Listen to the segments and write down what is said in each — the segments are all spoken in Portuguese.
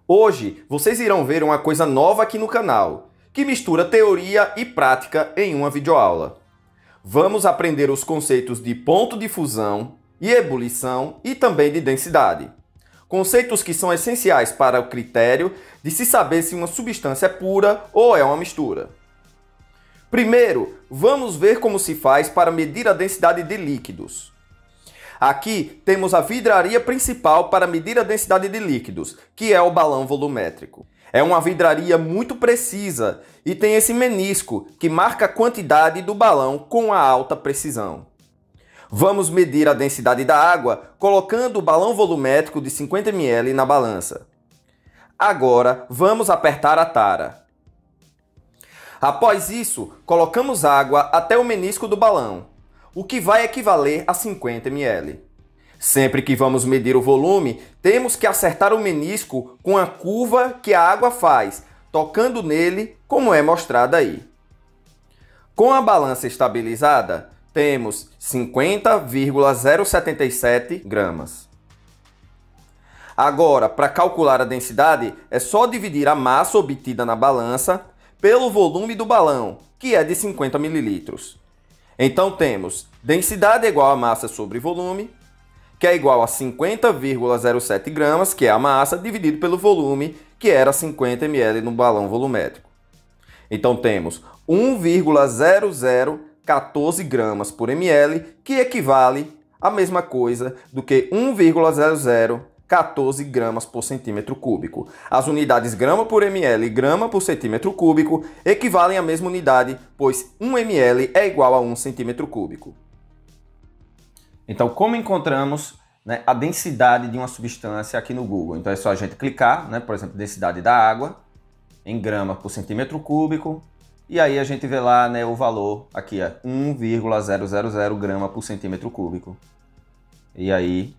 Hoje, vocês irão ver uma coisa nova aqui no canal, que mistura teoria e prática em uma videoaula. Vamos aprender os conceitos de ponto de fusão e ebulição e também de densidade. Conceitos que são essenciais para o critério de se saber se uma substância é pura ou é uma mistura. Primeiro, vamos ver como se faz para medir a densidade de líquidos. Aqui temos a vidraria principal para medir a densidade de líquidos, que é o balão volumétrico. É uma vidraria muito precisa e tem esse menisco que marca a quantidade do balão com a alta precisão. Vamos medir a densidade da água colocando o balão volumétrico de 50 ml na balança. Agora vamos apertar a tara. Após isso, colocamos água até o menisco do balão, o que vai equivaler a 50 ml. Sempre que vamos medir o volume, temos que acertar o menisco com a curva que a água faz, tocando nele, como é mostrado aí. Com a balança estabilizada, temos 50,077 gramas. Agora, para calcular a densidade, é só dividir a massa obtida na balança pelo volume do balão, que é de 50 ml. Então temos densidade igual a massa sobre volume, que é igual a 50,07 gramas, que é a massa, dividido pelo volume, que era 50 ml no balão volumétrico. Então temos 1,0014 gramas por ml, que equivale à mesma coisa do que 1,0014 gramas por centímetro cúbico. As unidades grama por ml e grama por centímetro cúbico equivalem à mesma unidade, pois 1 ml é igual a 1 centímetro cúbico. Então, como encontramos, a densidade de uma substância aqui no Google? Então é só a gente clicar, por exemplo, densidade da água em grama por centímetro cúbico, e aí a gente vê lá o valor aqui, 1,000 grama por centímetro cúbico. E aí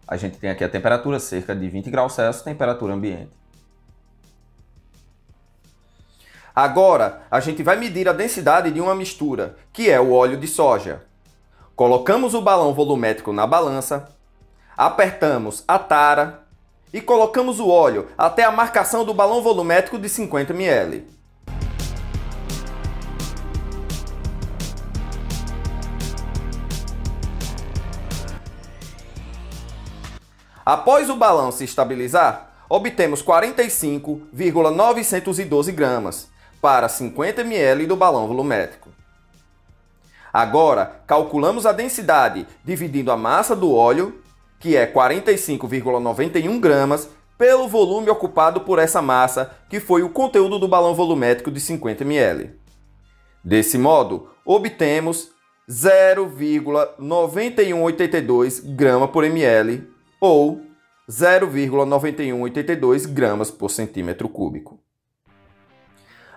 a gente tem aqui a temperatura, cerca de 20 graus Celsius, temperatura ambiente. Agora, a gente vai medir a densidade de uma mistura, que é o óleo de soja. Colocamos o balão volumétrico na balança, apertamos a tara e colocamos o óleo até a marcação do balão volumétrico de 50 ml. Após o balão se estabilizar, obtemos 45,912 gramas para 50 ml do balão volumétrico. Agora, calculamos a densidade dividindo a massa do óleo, que é 45,91 gramas, pelo volume ocupado por essa massa, que foi o conteúdo do balão volumétrico de 50 ml. Desse modo, obtemos 0,9182 grama por ml, ou 0,9182 gramas por centímetro cúbico.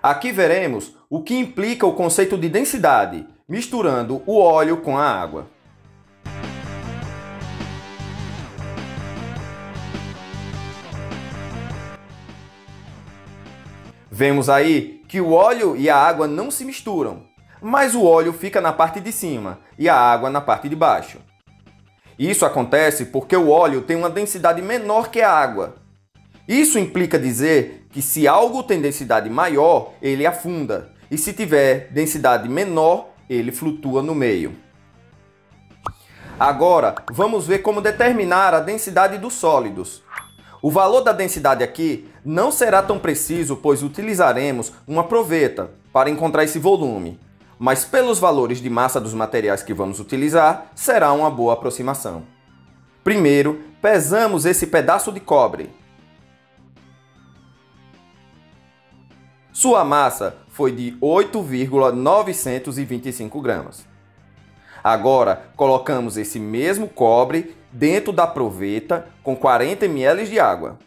Aqui veremos o que implica o conceito de densidade, misturando o óleo com a água. Vemos aí que o óleo e a água não se misturam, mas o óleo fica na parte de cima e a água na parte de baixo. Isso acontece porque o óleo tem uma densidade menor que a água. Isso implica dizer que se algo tem densidade maior, ele afunda, e se tiver densidade menor, ele flutua no meio. Agora, vamos ver como determinar a densidade dos sólidos. O valor da densidade aqui não será tão preciso, pois utilizaremos uma proveta para encontrar esse volume. Mas pelos valores de massa dos materiais que vamos utilizar, será uma boa aproximação. Primeiro, pesamos esse pedaço de cobre. Sua massa foi de 8,925 gramas. Agora, colocamos esse mesmo cobre dentro da proveta com 40 ml de água.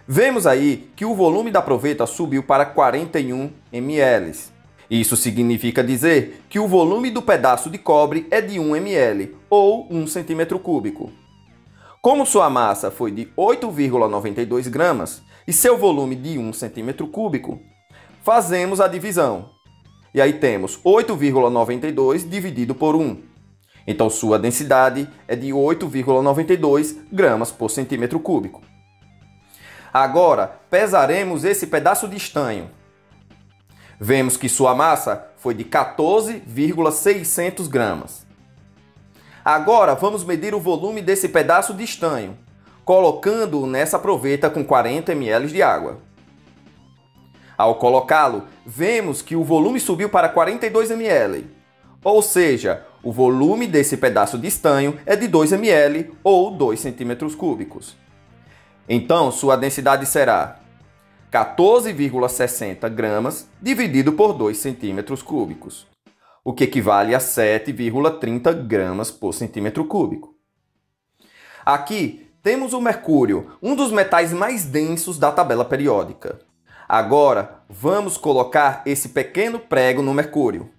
Vemos aí que o volume da proveta subiu para 41 ml. Isso significa dizer que o volume do pedaço de cobre é de 1 ml, ou 1 centímetro cúbico. Como sua massa foi de 8,92 gramas e seu volume de 1 centímetro cúbico, fazemos a divisão. E aí temos 8,92 dividido por 1. Então sua densidade é de 8,92 gramas por centímetro cúbico. Agora, pesaremos esse pedaço de estanho. Vemos que sua massa foi de 14,600 gramas. Agora, vamos medir o volume desse pedaço de estanho, colocando-o nessa proveta com 40 ml de água. Ao colocá-lo, vemos que o volume subiu para 42 ml, ou seja, o volume desse pedaço de estanho é de 2 ml ou 2 centímetros cúbicos. Então, sua densidade será 14,60 gramas dividido por 2 centímetros cúbicos, o que equivale a 7,30 gramas por centímetro cúbico. Aqui temos o mercúrio, um dos metais mais densos da tabela periódica. Agora, vamos colocar esse pequeno prego no mercúrio.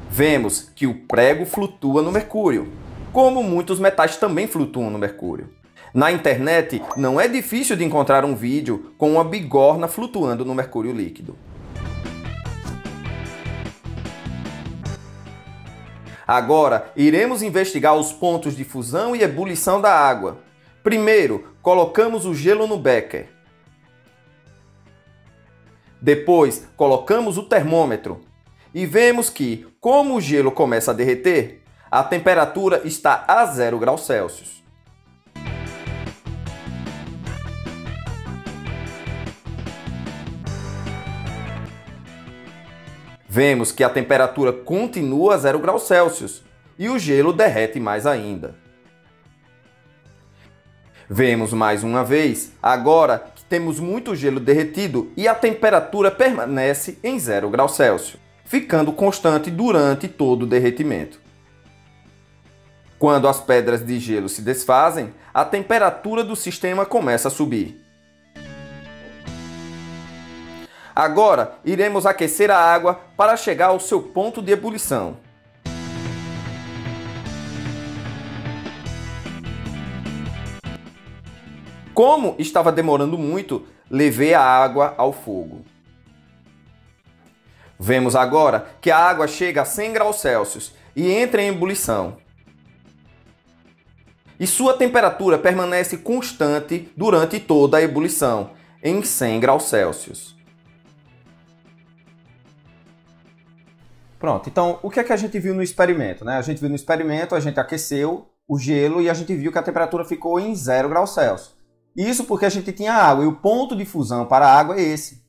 Vemos que o prego flutua no mercúrio, como muitos metais também flutuam no mercúrio. Na internet, não é difícil de encontrar um vídeo com uma bigorna flutuando no mercúrio líquido. Agora, iremos investigar os pontos de fusão e ebulição da água. Primeiro, colocamos o gelo no becker. Depois, colocamos o termômetro. E vemos que, como o gelo começa a derreter, a temperatura está a 0 graus Celsius. Vemos que a temperatura continua a 0 graus Celsius e o gelo derrete mais ainda. Vemos mais uma vez, agora que temos muito gelo derretido e a temperatura permanece em 0 graus Celsius, ficando constante durante todo o derretimento. Quando as pedras de gelo se desfazem, a temperatura do sistema começa a subir. Agora, iremos aquecer a água para chegar ao seu ponto de ebulição. Como estava demorando muito, levei a água ao fogo. Vemos agora que a água chega a 100 graus Celsius e entra em ebulição. E sua temperatura permanece constante durante toda a ebulição, em 100 graus Celsius. Pronto, então o que é que a gente viu no experimento? A gente viu no experimento, a gente aqueceu o gelo e a gente viu que a temperatura ficou em 0 graus Celsius. Isso porque a gente tinha água e o ponto de fusão para a água é esse.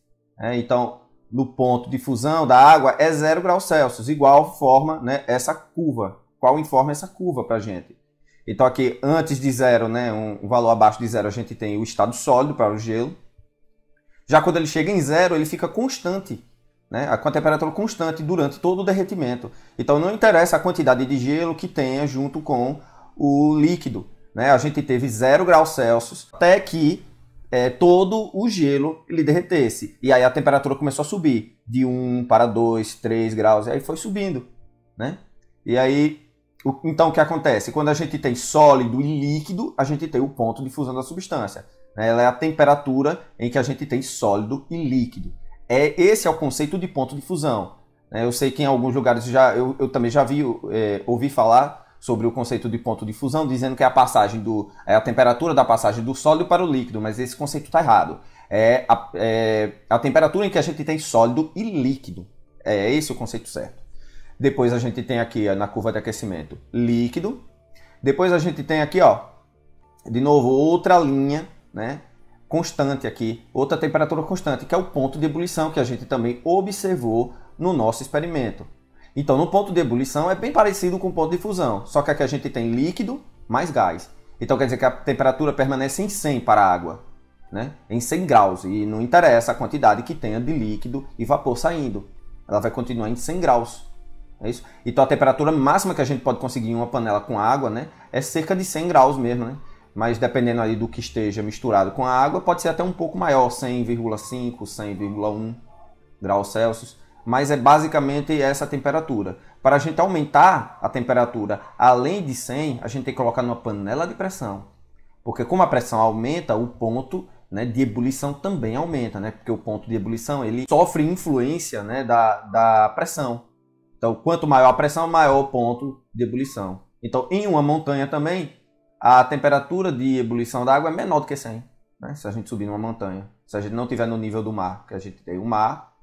Então, no ponto de fusão da água é 0 graus Celsius, igual forma essa curva. Qual informa essa curva para a gente? Então aqui, antes de zero, um valor abaixo de zero, a gente tem o estado sólido para o gelo. Já quando ele chega em zero, ele fica constante. Com a temperatura constante durante todo o derretimento. Então não interessa a quantidade de gelo que tenha junto com o líquido. A gente teve 0 graus Celsius até que todo o gelo ele derretesse. E aí a temperatura começou a subir de 1 para 2, 3 graus, e aí foi subindo. E aí, então o que acontece? Quando a gente tem sólido e líquido, a gente tem o ponto de fusão da substância. Ela é a temperatura em que a gente tem sólido e líquido. Esse é o conceito de ponto de fusão. Eu sei que em alguns lugares eu também já ouvi falar sobre o conceito de ponto de fusão, dizendo que é a temperatura da passagem do sólido para o líquido, mas esse conceito está errado. É a temperatura em que a gente tem sólido e líquido. É esse o conceito certo. Depois a gente tem aqui na curva de aquecimento líquido. Depois a gente tem aqui, de novo, outra linha, constante aqui, outra temperatura constante, que é o ponto de ebulição, que a gente também observou no nosso experimento. Então, no ponto de ebulição é bem parecido com o ponto de fusão, só que aqui a gente tem líquido mais gás. Então, quer dizer que a temperatura permanece em 100 para a água, em 100 graus, e não interessa a quantidade que tenha de líquido e vapor saindo. Ela vai continuar em 100 graus. É isso? Então, a temperatura máxima que a gente pode conseguir em uma panela com água é cerca de 100 graus mesmo, Mas dependendo ali do que esteja misturado com a água, pode ser até um pouco maior, 100,5, 100,1 graus Celsius. Mas é basicamente essa temperatura. Para a gente aumentar a temperatura além de 100, a gente tem que colocar numa panela de pressão. Porque como a pressão aumenta, o ponto de ebulição também aumenta. Porque o ponto de ebulição ele sofre influência da pressão. Então, quanto maior a pressão, maior o ponto de ebulição. Então, em uma montanha também, a temperatura de ebulição da água é menor do que 100. né? Se a gente subir numa montanha. Se a gente não estiver no nível do mar, porque a gente tem o mar,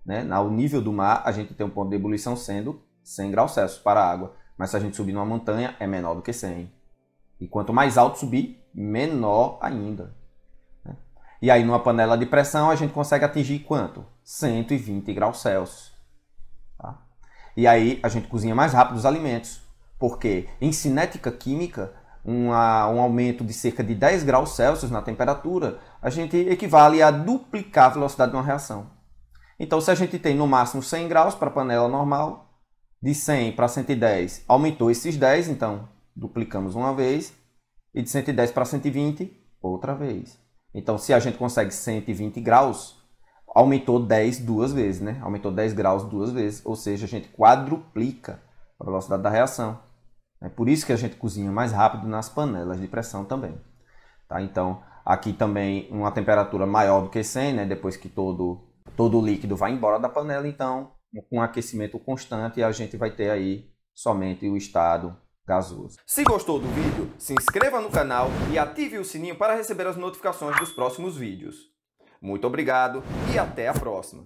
né? Ao nível do mar, a gente tem um ponto de ebulição sendo 100 graus Celsius para a água. Mas se a gente subir numa montanha, é menor do que 100. E quanto mais alto subir, menor ainda. Né? E aí, numa panela de pressão, a gente consegue atingir quanto? 120 graus Celsius. Tá? E aí, a gente cozinha mais rápido os alimentos. Porque em cinética química, um aumento de cerca de 10 graus Celsius na temperatura, a gente equivale a duplicar a velocidade de uma reação. Então, se a gente tem no máximo 100 graus para a panela normal, de 100 para 110 aumentou esses 10, então duplicamos uma vez, e de 110 para 120, outra vez. Então, se a gente consegue 120 graus, aumentou 10 duas vezes, né? Aumentou 10 graus duas vezes, ou seja, a gente quadruplica a velocidade da reação. É por isso que a gente cozinha mais rápido nas panelas de pressão também. Tá? Então, aqui também uma temperatura maior do que 100, né? Depois que todo o líquido vai embora da panela, então, com aquecimento constante, a gente vai ter aí somente o estado gasoso. Se gostou do vídeo, se inscreva no canal e ative o sininho para receber as notificações dos próximos vídeos. Muito obrigado e até a próxima!